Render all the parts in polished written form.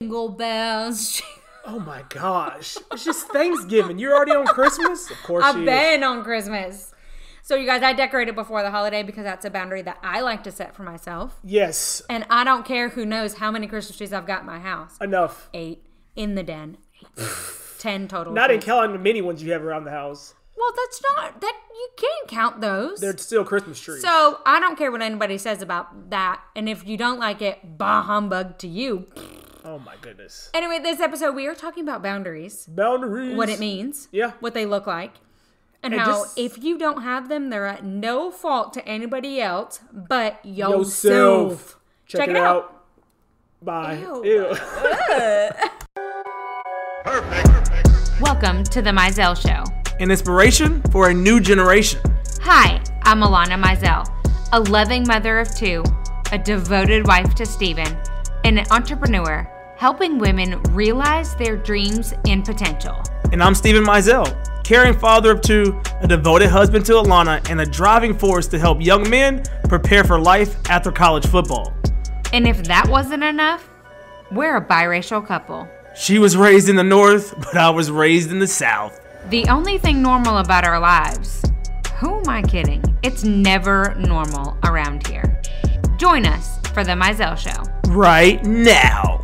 Jingle bells. Oh my gosh. It's just Thanksgiving. You're already on Christmas? Of course I've been on Christmas. So you guys, I decorated before the holiday because that's a boundary that I like to set for myself. Yes. And I don't care who knows how many Christmas trees I've got in my house. Enough. 8 in the den. 10 total. Not in counting the mini ones you have around the house. Well, that's not, that you can't count those. They're still Christmas trees. So I don't care what anybody says about that. And if you don't like it, bah humbug to you. Oh my goodness. Anyway, this episode we are talking about boundaries. Boundaries. What it means. Yeah. What they look like. And how if you don't have them, they're at no fault to anybody else but yourself. Check it out. Bye. Ew. Perfect. Welcome to the Mizell Show. An inspiration for a new generation. Hi, I'm Alanna Mizell, a loving mother of 2, a devoted wife to Steven, and an entrepreneur helping women realize their dreams and potential. And I'm Steven Mizell, caring father of 2, a devoted husband to Alanna, and a driving force to help young men prepare for life after college football. And if that wasn't enough, we're a biracial couple. She was raised in the North, but I was raised in the South. The only thing normal about our lives, who am I kidding? It's never normal around here. Join us for the Mizell Show. Right now.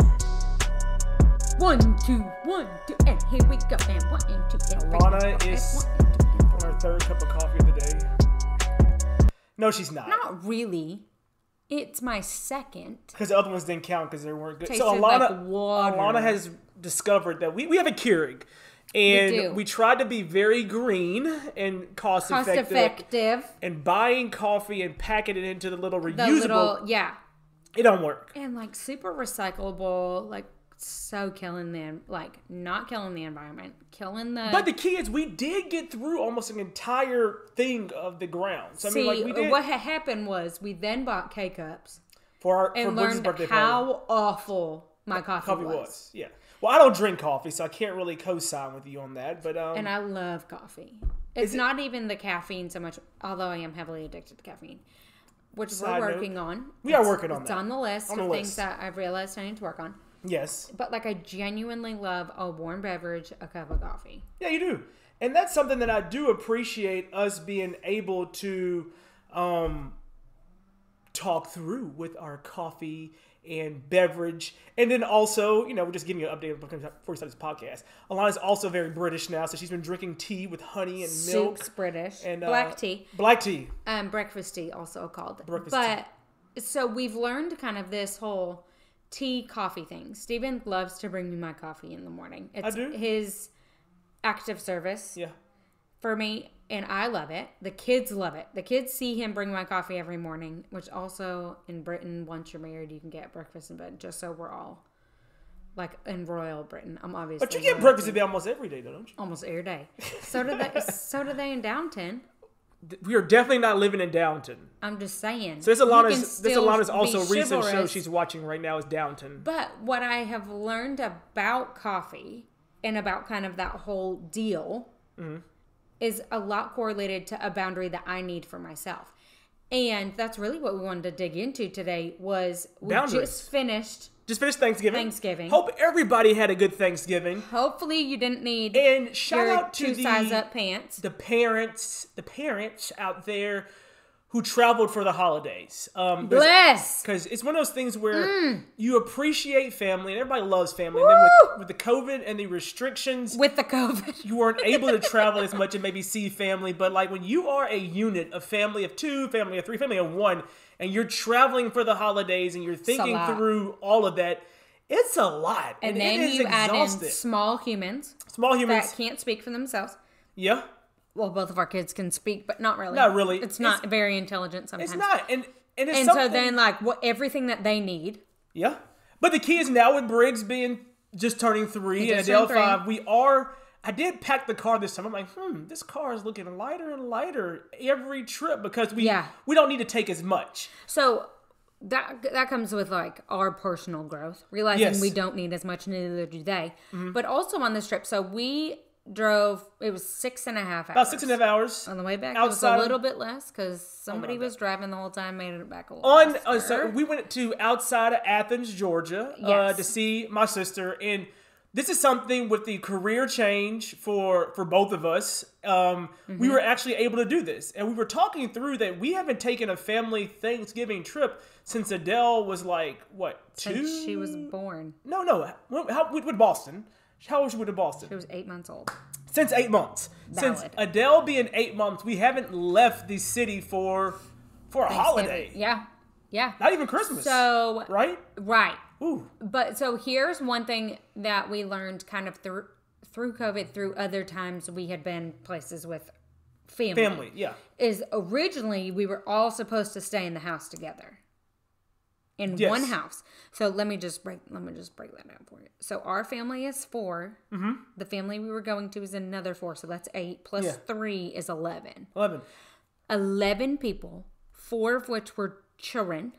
1, 2, 1, 2, and here we go. And 1, 2, and Alanna is on her 3rd cup of coffee of the day. No, she's not. Not really. It's my 2nd. Because the other ones didn't count because they weren't good. Tasted So like water. Alanna has discovered that we have a Keurig. And we tried to be very green and cost effective. And buying coffee and packing it into the little reusable. It don't work. And like super recyclable, like so killing them, like not killing the environment, killing the. But the key is we did get through almost an entire thing of the ground. So, see, I mean, like we did. What had happened was we then bought K-Cups and learned birthday how party. awful my coffee was. Yeah. Well, I don't drink coffee, so I can't really co-sign with you on that. But and I love coffee. It's not even the caffeine so much, although I am heavily addicted to caffeine, which we're working on. We are working on that. It's on the list of things that I've realized I need to work on. Yes. But like I genuinely love a warm beverage, a cup of coffee. Yeah, you do. And that's something that I do appreciate us being able to talk through with our coffee and beverage. And then also, you know, we're just giving you an update before we start this podcast. Alana's also very British now, so she's been drinking tea with honey and milk. Soup's British. And black tea. Black tea. Breakfast tea, also called. Breakfast tea. So we've learned kind of this whole tea coffee thing. Steven loves to bring me my coffee in the morning. It's his active service for me, and I love it. The kids love it. The kids see him bring my coffee every morning, which also in Britain, once you're married, you can get breakfast in bed, just so we're all like in royal Britain. I'm obviously. But you get breakfast in bed almost every day, don't you? Almost every day. So do they. So do they in Downton. We are definitely not living in Downton. I'm just saying. So this Alana's also recent show she's watching right now is Downton. But what I have learned about coffee and about kind of that whole deal is a lot correlated to a boundary that I need for myself. And that's really what we wanted to dig into today was we just finished Thanksgiving. Hope everybody had a good Thanksgiving. Hopefully you didn't need and shout out to the size up pants. The parents out there who traveled for the holidays. Bless! Because it's one of those things where you appreciate family, and everybody loves family. And then with the COVID and the restrictions, you weren't able to travel as much and maybe see family. But like when you are a unit, a family of 2, family of 3, family of 1, and you're traveling for the holidays and you're thinking through all of that, it's a lot. And then you add in small humans that can't speak for themselves. Yeah. Well, both of our kids can speak, but not really. Not really. It's not very intelligent sometimes. It's not. And so then like everything that they need. Yeah. But the kids now with Briggs just turning 3 and Adele 5, I did pack the car this time. I'm like, this car is looking lighter and lighter every trip because we don't need to take as much. So that comes with like our personal growth, realizing we don't need as much, neither do they. But also on this trip, so we drove, it was 6.5 hours. About 6.5 hours. On the way back, outside, it was a little bit less because somebody was driving the whole time, made it back a little faster. So we went to outside of Athens, Georgia, to see my sister. And this is something with the career change for both of us. We were actually able to do this. And we were talking through that we haven't taken a family Thanksgiving trip since Adele was like, what, 2? Since she was born. No. With Boston. How old was she with Boston? She was 8 months old. Since 8 months. Valid. Since Adele being 8 months, we haven't left the city for a holiday. Yeah. Not even Christmas. So right. Ooh. But so here's one thing that we learned kind of through COVID, through other times we had been places with family. Yeah. Is originally we were all supposed to stay in the house together. In one house. So let me just break that down for you. So our family is 4. Mm-hmm. The family we were going to is another 4. So that's 8 plus 3 is 11. 11 people, 4 of which were children.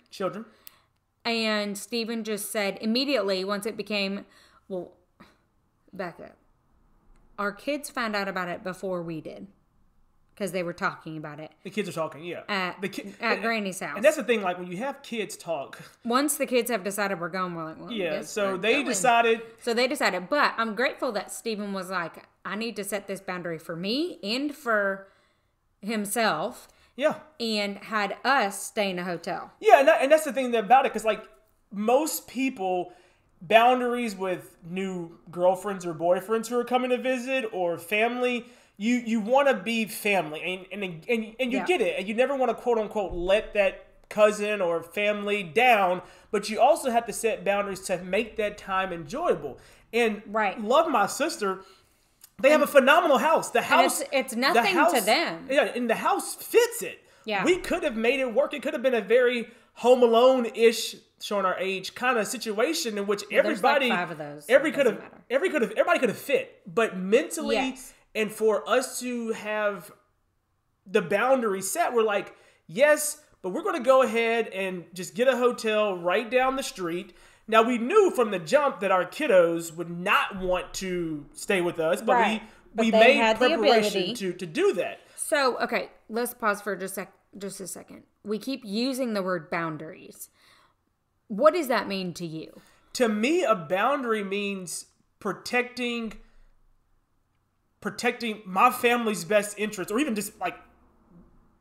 And Steven just said immediately once it became, well, back up. Our kids found out about it before we did. Because they were talking about it. The kids are talking, yeah. At Granny's house. And that's the thing, like, when you have kids talk. Once the kids have decided we're going, we're like, well, yeah, so they decided. But I'm grateful that Steven was like, I need to set this boundary for me and for himself. Yeah. And had us stay in a hotel. Yeah, and that's the thing about it, because, like, most people, boundaries with new girlfriends or boyfriends who are coming to visit or family, you want to be family, and you get it, and you never want to quote unquote let that cousin or family down, but you also have to set boundaries to make that time enjoyable. And love my sister. They have a phenomenal house. The house, it's nothing to them. Yeah, and the house fits it. Yeah, we could have made it work. It could have been a very Home Alone-ish, showing our age, kind of situation in which everybody, like 5 of those. Everybody could have fit, but mentally. Yes. And for us to have the boundary set, we're like, yes, but we're going to go ahead and just get a hotel right down the street. Now, we knew from the jump that our kiddos would not want to stay with us, but we made preparation to do that. So, okay, let's pause for just a second. We keep using the word boundaries. What does that mean to you? To me, a boundary means protecting my family's best interest, or even just like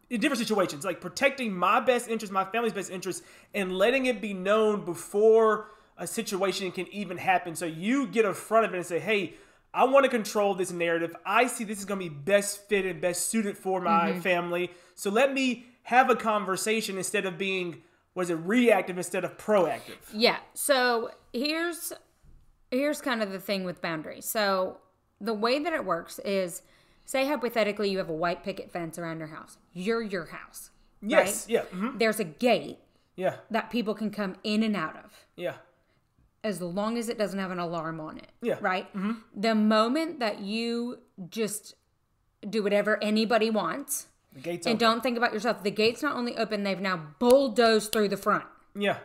in different situations, like protecting my best interest, my family's best interest, and letting it be known before a situation can even happen. So you get in front of it and say, hey, I want to control this narrative. I see this is going to be best fitted, best suited for my family. So let me have a conversation instead of being, reactive instead of proactive. Yeah. So here's kind of the thing with boundaries. So the way that it works is, say hypothetically you have a white picket fence around your house. You're your house. Yes. Right? Yeah. Mm-hmm. There's a gate. Yeah. That people can come in and out of. Yeah. As long as it doesn't have an alarm on it. Yeah. Right? Mm-hmm. The moment that you just do whatever anybody wants. The gate's and open. Don't think about yourself. The gate's not only open, they've now bulldozed through the front. Yeah.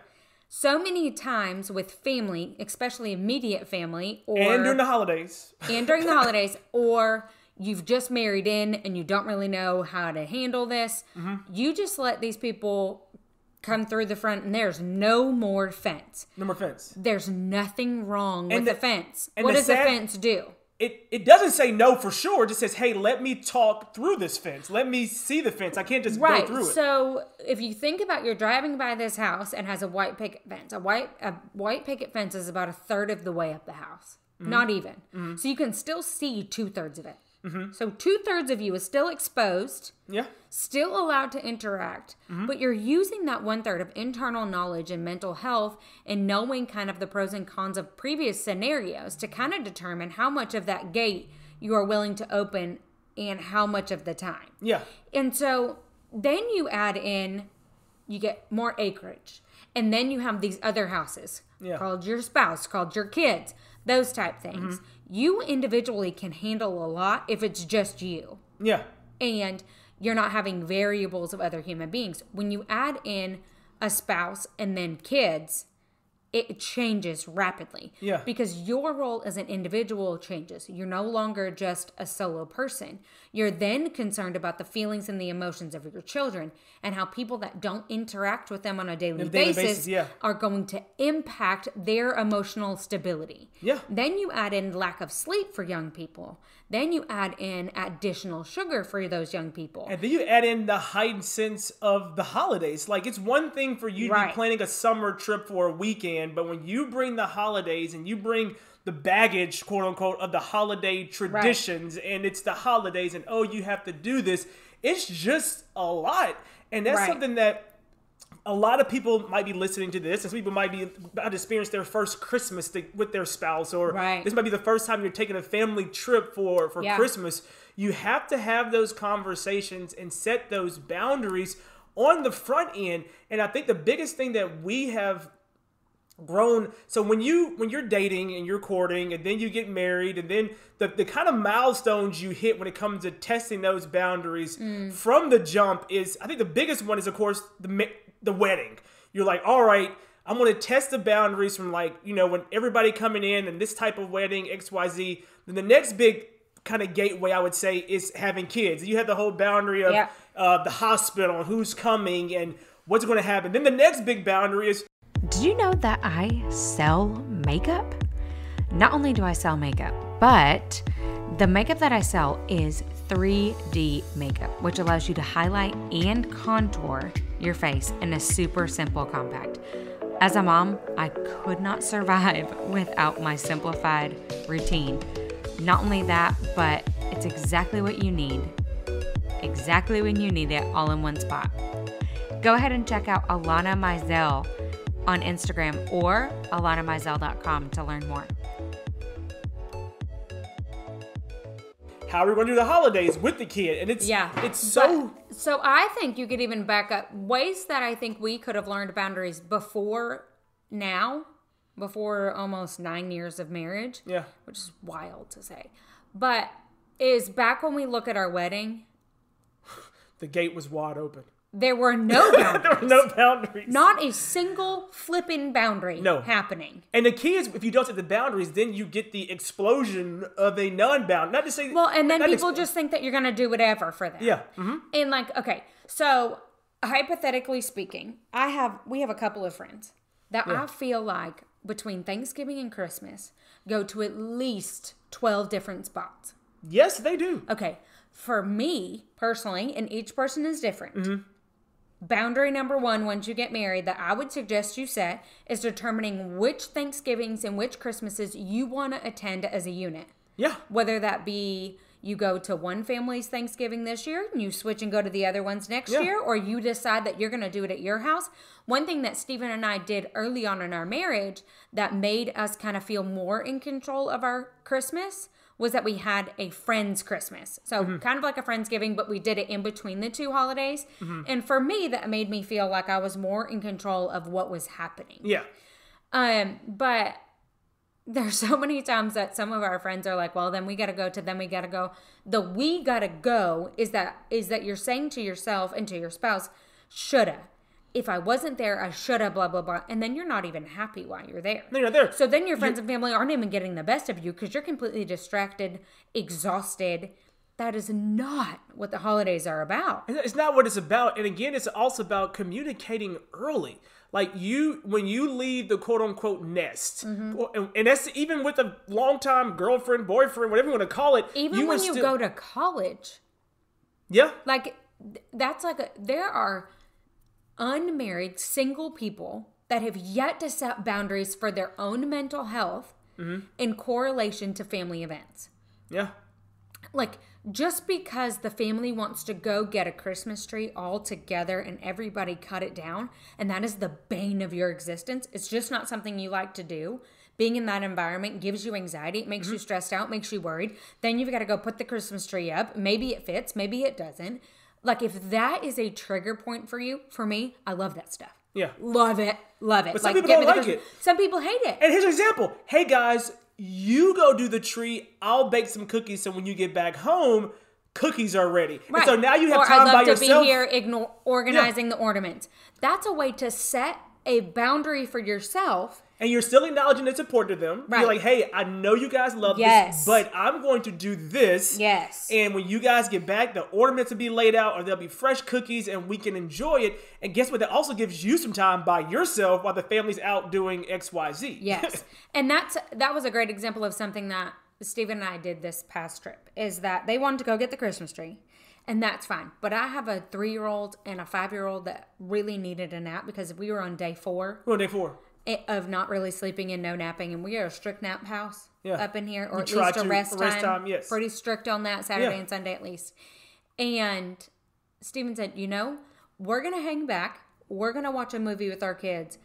So many times with family, especially immediate family, and during the holidays, or you've just married in and you don't really know how to handle this, you just let these people come through the front and there's no more fence. No more fence. There's nothing wrong with the fence. And what does the fence do? It doesn't say no for sure. It just says, hey, let me talk through this fence. Let me see the fence. I can't just go through it. So if you think about, you're driving by this house and has a white picket fence. A white picket fence is about 1/3 of the way up the house. Mm-hmm. Not even. Mm-hmm. So you can still see 2/3 of it. Mm-hmm. So 2/3 of you is still exposed. Yeah. Still allowed to interact. Mm-hmm. But you're using that 1/3 of internal knowledge and mental health and knowing kind of the pros and cons of previous scenarios to kind of determine how much of that gate you are willing to open and how much of the time. Yeah. And so then you add in, you get more acreage. And then you have these other houses called your spouse, called your kids, those type things. Mm-hmm. You individually can handle a lot if it's just you. Yeah. And you're not having variables of other human beings. When you add in a spouse and then kids, it changes rapidly. Yeah. Because your role as an individual changes. You're no longer just a solo person. You're then concerned about the feelings and the emotions of your children and how people that don't interact with them on a daily basis are going to impact their emotional stability. Yeah. Then you add in lack of sleep for young people. Then you add in additional sugar for those young people. And then you add in the heightened sense of the holidays. Like, it's one thing for you to be planning a summer trip for a weekend, but when you bring the holidays and you bring the baggage, quote unquote, of the holiday traditions, and it's the holidays, and you have to do this, it's just a lot. And that's something that a lot of people might be listening to this, and some people might be about to experience their first Christmas with their spouse, or this might be the first time you're taking a family trip for Christmas. You have to have those conversations and set those boundaries on the front end. And I think the biggest thing that we have grown, so when you're dating and you're courting and then you get married, and then the kind of milestones you hit when it comes to testing those boundaries from the jump is, I think the biggest one is, of course, the wedding. You're like, all right, I'm going to test the boundaries from, like, when everybody coming in and this type of wedding, XYZ. Then the next big kind of gateway, I would say, is having kids. You have the whole boundary of the hospital and who's coming and what's going to happen. Then the next big boundary is, did you know that I sell makeup? Not only do I sell makeup, but the makeup that I sell is 3D makeup, which allows you to highlight and contour your face in a super simple compact. As a mom, I could not survive without my simplified routine. Not only that, but it's exactly what you need. Exactly when you need it, all in one spot. Go ahead and check out Alanna Mizell on Instagram or alannamizell.com to learn more. How are we going to do the holidays with the kid? And it's so... So I think you could even back up ways that I think we could have learned boundaries before almost 9 years of marriage. Yeah. Which is wild to say. But is back when we look at our wedding. The gate was wide open. There were no boundaries. There were no boundaries. Not a single flipping boundary happening. And the key is, if you don't set the boundaries, then you get the explosion of a non-bound. Not to say... Well, and then people just think that you're going to do whatever for them. Yeah. Mm-hmm. And like, okay, so hypothetically speaking, we have a couple of friends that I feel like between Thanksgiving and Christmas go to at least 12 different spots. Yes, they do. Okay. For me, personally, and each person is different, boundary number one, once you get married, that I would suggest you set is determining which Thanksgivings and which Christmases you want to attend as a unit. Yeah. Whether that be you go to one family's Thanksgiving this year and you switch and go to the other ones next year, or you decide that you're going to do it at your house. One thing that Steven and I did early on in our marriage that made us kind of feel more in control of our Christmas was that we had a friend's Christmas. So kind of like a Friendsgiving, but we did it in between the two holidays. And for me, that made me feel like I was more in control of what was happening. Yeah. But there's so many times that some of our friends are like, well, then we got to go to them. We got to go. The we got to go is that you're saying to yourself and to your spouse, shoulda. If I wasn't there, I shoulda, blah, blah, blah. And then you're not even happy while you're there. No, you're not there. So then your friends and family aren't even getting the best of you because you're completely distracted, exhausted. That is not what the holidays are about. It's not what it's about. And again, it's also about communicating early. Like when you leave the quote unquote nest, and that's even with a longtime girlfriend, boyfriend, whatever you want to call it. Even when you go to college. Yeah. Like that's like there are unmarried single people that have yet to set boundaries for their own mental health in correlation to family events. Yeah. Like, just because the family wants to go get a Christmas tree all together and everybody cut it down, and that is the bane of your existence, it's just not something you like to do. Being in that environment gives you anxiety. It makes you stressed out, makes you worried. Then you've got to go put the Christmas tree up. Maybe it fits, maybe it doesn't. Like, if that is a trigger point for you, for me, I love that stuff. Yeah. Love it. Love it. But some people don't like it. Some people hate it. And here's an example. Hey, guys, you go do the tree. I'll bake some cookies so when you get back home, cookies are ready. Right. And so now you have time by yourself. I'd love to be here organizing the ornaments. That's a way to set a boundary for yourself And you're still acknowledging it's important to them. Right. You're like, hey, I know you guys love this, but I'm going to do this. Yes. And when you guys get back, the ornaments will be laid out or there'll be fresh cookies and we can enjoy it. And guess what? That also gives you some time by yourself while the family's out doing X, Y, Z. Yes. And that was a great example of something that Steven and I did this past trip, is that they wanted to go get the Christmas tree. And that's fine. But I have a 3-year-old and a 5-year-old that really needed a nap because we were on day 4. We're on day 4. Of not really sleeping and no napping, and we are a strict nap house up in here, or at least a rest time. Yes. Pretty strict on that, Saturday and Sunday at least. And Steven said, we're going to hang back. We're going to watch a movie with our kids.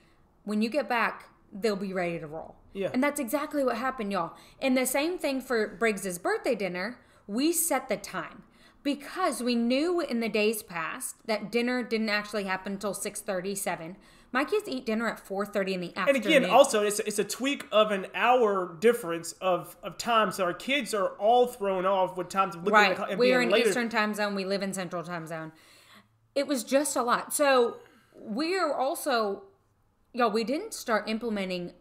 When you get back, they'll be ready to roll. Yeah. And that's exactly what happened, y'all. And the same thing for Briggs's birthday dinner. We set the time because we knew in the days past that dinner didn't actually happen until 6:30, 7. My kids eat dinner at 4:30 in the afternoon. And again, also, it's a tweak of an hour difference of time. So our kids are all thrown off with times of looking at the, and we are in later. Eastern time zone. We live in Central time zone. It was just a lot. So we are also, we didn't start implementing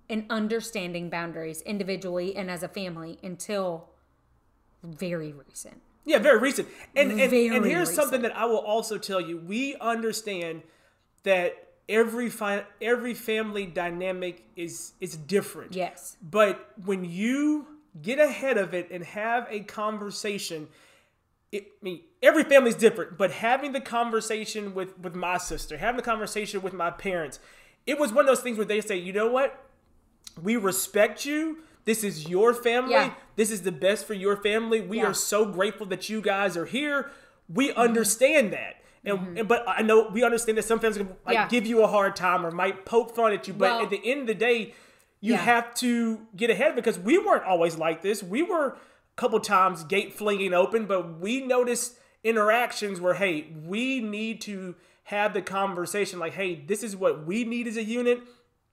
and understanding boundaries individually and as a family until very recent. Yeah, very recent. And here's something that I will also tell you. We understand that every family dynamic is different. Yes. But when you get ahead of it and have a conversation, every family's different, but having the conversation with my sister, having the conversation with my parents, it was one of those things where they say, you know what? We respect you. This is your family. Yeah. This is the best for your family. We are so grateful that you guys are here. We understand that. But I know we understand that some families might give you a hard time or might poke fun at you. But at the end of the day, you have to get ahead because we weren't always like this. We were a couple times gate flinging open, but we noticed interactions where, hey, we need to have the conversation like, hey, this is what we need as a unit.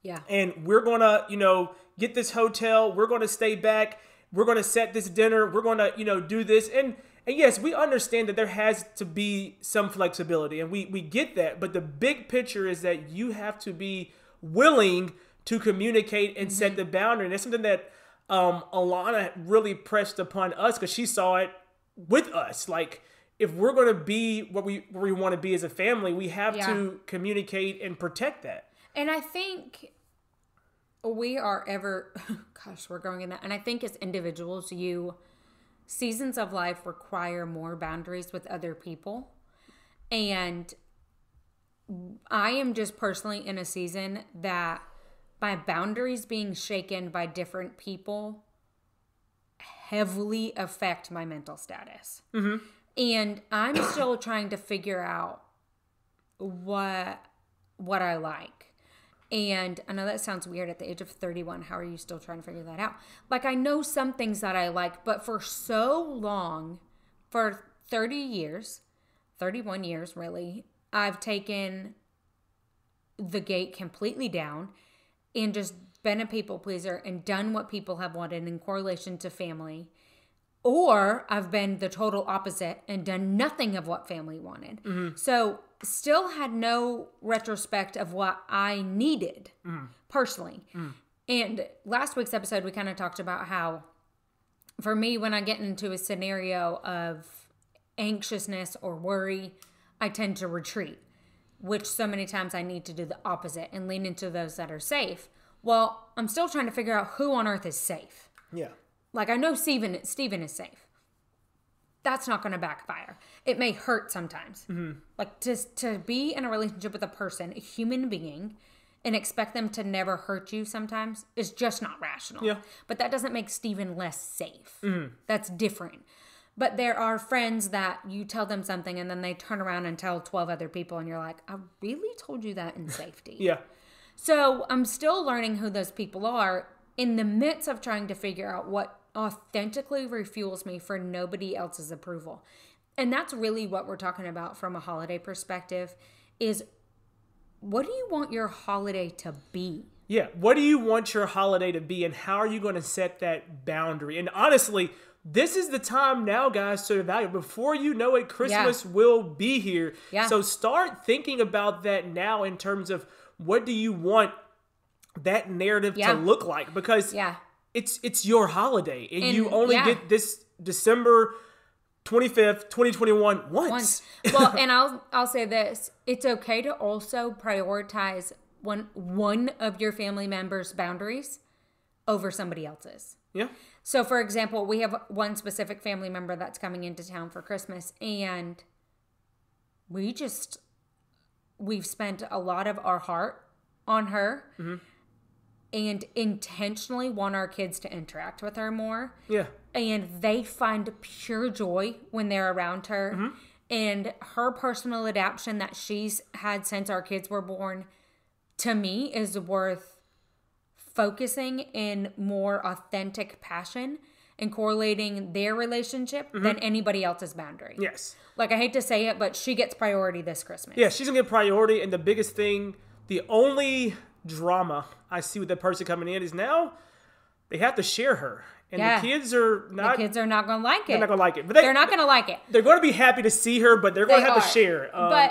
Yeah. And we're going to, get this hotel. We're going to stay back. We're going to set this dinner. We're going to, do this. And yes, we understand that there has to be some flexibility, and we get that. But the big picture is that you have to be willing to communicate and set the boundary. And that's something that Alanna really pressed upon us because she saw it with us. Like, if we're going to be where we want to be as a family, we have to communicate and protect that. And I think we are we're going in that. And I think as individuals, seasons of life require more boundaries with other people. And I am just personally in a season that my boundaries being shaken by different people heavily affect my mental status. Mm-hmm. And I'm still trying to figure out what I like. And I know that sounds weird at the age of 31. How are you still trying to figure that out? Like, I know some things that I like, but for so long, for 31 years really, I've taken the gate completely down and just been a people pleaser and done what people have wanted in correlation to family. Or I've been the total opposite and done nothing of what family wanted. Mm-hmm. So still had no retrospect of what I needed personally. Mm. And last week's episode, we kind of talked about how, for me, when I get into a scenario of anxiousness or worry, I tend to retreat, which so many times I need to do the opposite and lean into those that are safe. Well, I'm still trying to figure out who on earth is safe. Yeah. Like, I know Steven is safe. That's not going to backfire. It may hurt sometimes. Mm-hmm. Like, to be in a relationship with a person, a human being, and expect them to never hurt you sometimes is just not rational. Yeah. But that doesn't make Steven less safe. Mm-hmm. That's different. But there are friends that you tell them something and then they turn around and tell 12 other people and you're like, I really told you that in safety. Yeah. So I'm still learning who those people are in the midst of trying to figure out what authentically refuels me for nobody else's approval. And that's really what we're talking about from a holiday perspective is, what do you want your holiday to be? Yeah. What do you want your holiday to be, and how are you going to set that boundary? And honestly, this is the time now, guys, to evaluate. Before you know it, Christmas will be here. Yeah. So start thinking about that now in terms of what do you want that narrative to look like, because it's your holiday and you only get this December 25th, 2021 once. Well, and I'll say this. It's okay to also prioritize one of your family members' boundaries over somebody else's. Yeah. So, for example, we have one specific family member that's coming into town for Christmas, and we've spent a lot of our heart on her and intentionally want our kids to interact with her more. Yeah. And they find pure joy when they're around her. And her personal adaptation that she's had since our kids were born, to me, is worth focusing in more authentic passion and correlating their relationship than anybody else's boundary. Yes. Like, I hate to say it, but she gets priority this Christmas. Yeah, she's going to get priority. And the biggest thing, the only drama I see with that person coming in is now they have to share her. And the kids are not going to like it. They're not going to like it. But they're not going to like it. They're going to be happy to see her, but they're going to have to share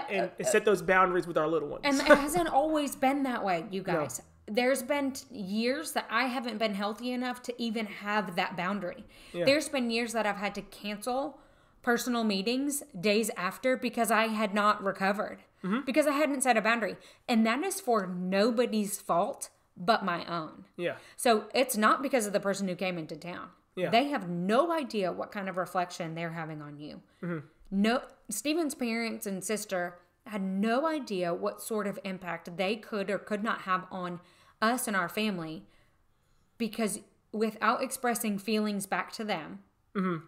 and set those boundaries with our little ones. And it hasn't always been that way, you guys. No. There's been years that I haven't been healthy enough to even have that boundary. Yeah. There's been years that I've had to cancel personal meetings days after because I had not recovered. Because I hadn't set a boundary. And that is for nobody's fault but my own. Yeah. So it's not because of the person who came into town. Yeah. They have no idea what kind of reflection they're having on you. No, Steven's parents and sister had no idea what sort of impact they could or could not have on us and our family, because without expressing feelings back to them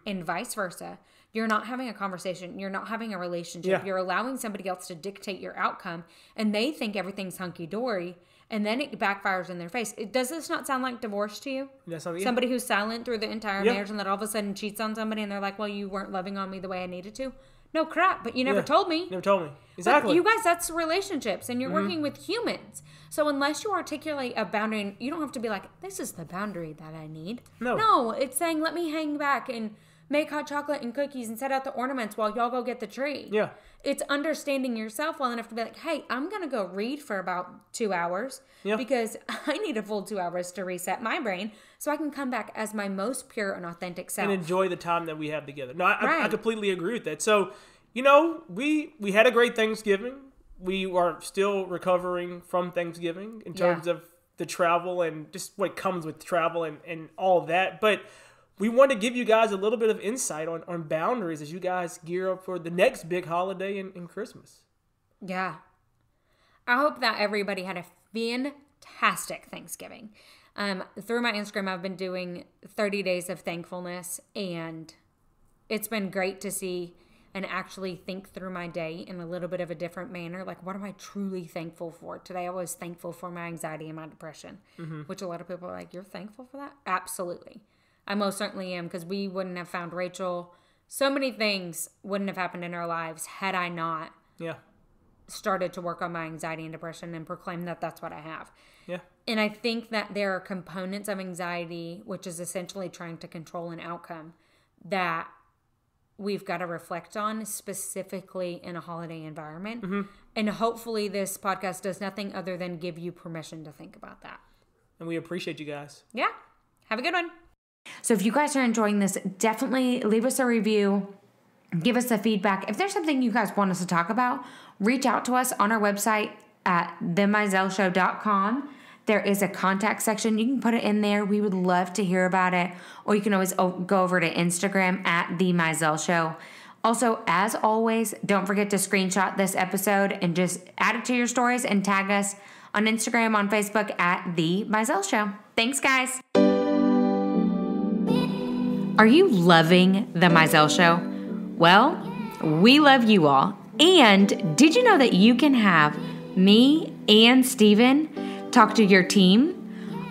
and vice versa, you're not having a conversation. You're not having a relationship. Yeah. You're allowing somebody else to dictate your outcome, and they think everything's hunky-dory, and then it backfires in their face. Does this not sound like divorce to you? Somebody who's silent through the entire marriage and then all of a sudden cheats on somebody, and they're like, well, you weren't loving on me the way I needed to. No crap, but you never told me. Never told me. Exactly. But you guys, that's relationships, and you're working with humans. So unless you articulate a boundary, you don't have to be like, this is the boundary that I need. No, it's saying, let me hang back and make hot chocolate and cookies and set out the ornaments while y'all go get the tree. Yeah. It's understanding yourself well enough to be like, hey, I'm going to go read for about 2 hours because I need a full 2 hours to reset my brain so I can come back as my most pure and authentic self. And enjoy the time that we have together. No, I completely agree with that. So, we had a great Thanksgiving. We are still recovering from Thanksgiving in terms of the travel and just what comes with travel and all of that. But we want to give you guys a little bit of insight on boundaries as you guys gear up for the next big holiday in Christmas. Yeah. I hope that everybody had a fantastic Thanksgiving. Through my Instagram, I've been doing 30 days of thankfulness, and it's been great to see and actually think through my day in a little bit of a different manner. Like, what am I truly thankful for? Today, I was thankful for my anxiety and my depression, which a lot of people are like, you're thankful for that? Absolutely. I most certainly am, because we wouldn't have found Rachel. So many things wouldn't have happened in our lives had I not started to work on my anxiety and depression and proclaim that that's what I have. Yeah. And I think that there are components of anxiety, which is essentially trying to control an outcome, that we've got to reflect on, specifically in a holiday environment. And hopefully this podcast does nothing other than give you permission to think about that. And we appreciate you guys. Yeah. Have a good one. So if you guys are enjoying this, definitely leave us a review. Give us the feedback. If there's something you guys want us to talk about, reach out to us on our website at themizellshow.com. There is a contact section. You can put it in there. We would love to hear about it. Or you can always go over to Instagram at The Mizell Show. Also, as always, don't forget to screenshot this episode and just add it to your stories and tag us on Instagram, on Facebook at The Mizell Show. Thanks, guys. Are you loving The Mizell Show? Well, we love you all. And did you know that you can have me and Steven talk to your team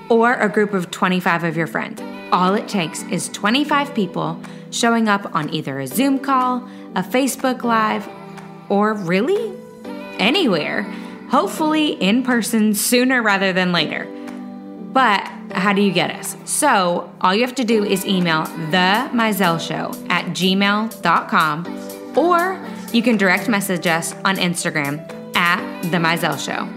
or a group of 25 of your friends? All it takes is 25 people showing up on either a Zoom call, a Facebook Live, or really anywhere. Hopefully in person sooner rather than later. But how do you get us? So all you have to do is email themizellshow@gmail.com, or you can direct message us on Instagram at The Mizell Show.